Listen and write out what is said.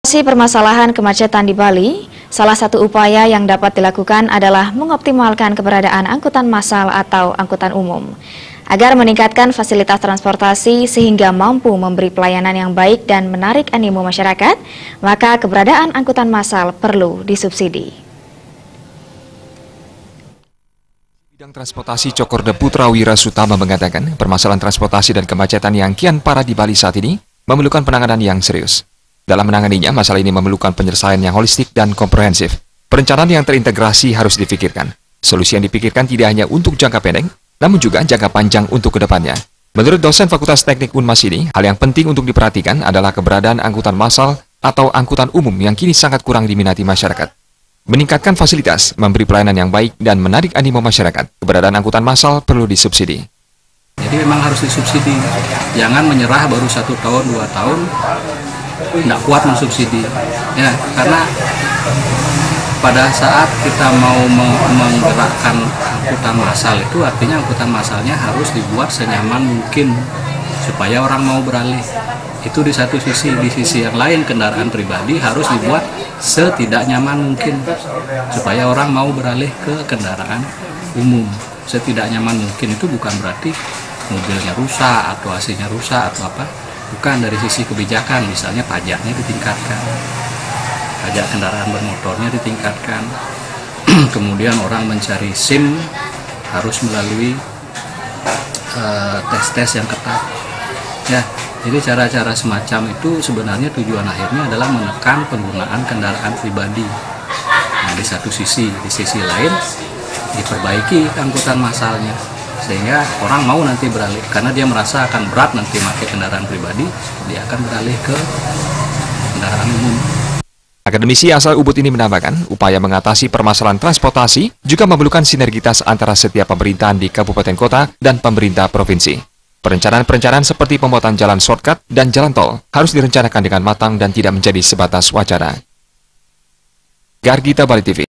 Permasalahan kemacetan di Bali, salah satu upaya yang dapat dilakukan adalah mengoptimalkan keberadaan angkutan massal atau angkutan umum. Agar meningkatkan fasilitas transportasi sehingga mampu memberi pelayanan yang baik dan menarik animo masyarakat, maka keberadaan angkutan massal perlu disubsidi. Bidang Transportasi Cokorda Putra Wirasutama mengatakan permasalahan transportasi dan kemacetan yang kian parah di Bali saat ini memerlukan penanganan yang serius. Dalam menanganinya, masalah ini memerlukan penyelesaian yang holistik dan komprehensif. Perencanaan yang terintegrasi harus dipikirkan. Solusi yang dipikirkan tidak hanya untuk jangka pendek, namun juga jangka panjang untuk kedepannya. Menurut dosen Fakultas Teknik Unmas ini, hal yang penting untuk diperhatikan adalah keberadaan angkutan massal atau angkutan umum yang kini sangat kurang diminati masyarakat. Meningkatkan fasilitas, memberi pelayanan yang baik, dan menarik animo masyarakat, keberadaan angkutan massal perlu disubsidi. Jadi memang harus disubsidi. Jangan menyerah baru 1 tahun, 2 tahun, tidak kuat mensubsidi. Ya, karena pada saat kita mau menggerakkan angkutan massal itu artinya angkutan massalnya harus dibuat senyaman mungkin supaya orang mau beralih. Itu di satu sisi. Di sisi yang lain kendaraan pribadi harus dibuat setidak nyaman mungkin supaya orang mau beralih ke kendaraan umum. Setidak nyaman mungkin itu bukan berarti mobilnya rusak atau AC-nya rusak atau apa. Bukan, dari sisi kebijakan, misalnya pajaknya ditingkatkan, pajak kendaraan bermotornya ditingkatkan, kemudian orang mencari SIM harus melalui tes-tes yang ketat. Ya, jadi cara-cara semacam itu sebenarnya tujuan akhirnya adalah menekan penggunaan kendaraan pribadi. Nah, di satu sisi, di sisi lain diperbaiki angkutan massalnya. Sehingga orang mau nanti beralih, karena dia merasa akan berat nanti pakai kendaraan pribadi, dia akan beralih ke kendaraan umum. Akademisi asal Ubud ini menambahkan, upaya mengatasi permasalahan transportasi juga memerlukan sinergitas antara setiap pemerintahan di kabupaten kota dan pemerintah provinsi. Perencanaan-perencanaan seperti pembuatan jalan shortcut dan jalan tol harus direncanakan dengan matang dan tidak menjadi sebatas wacana. Gargita Bali TV.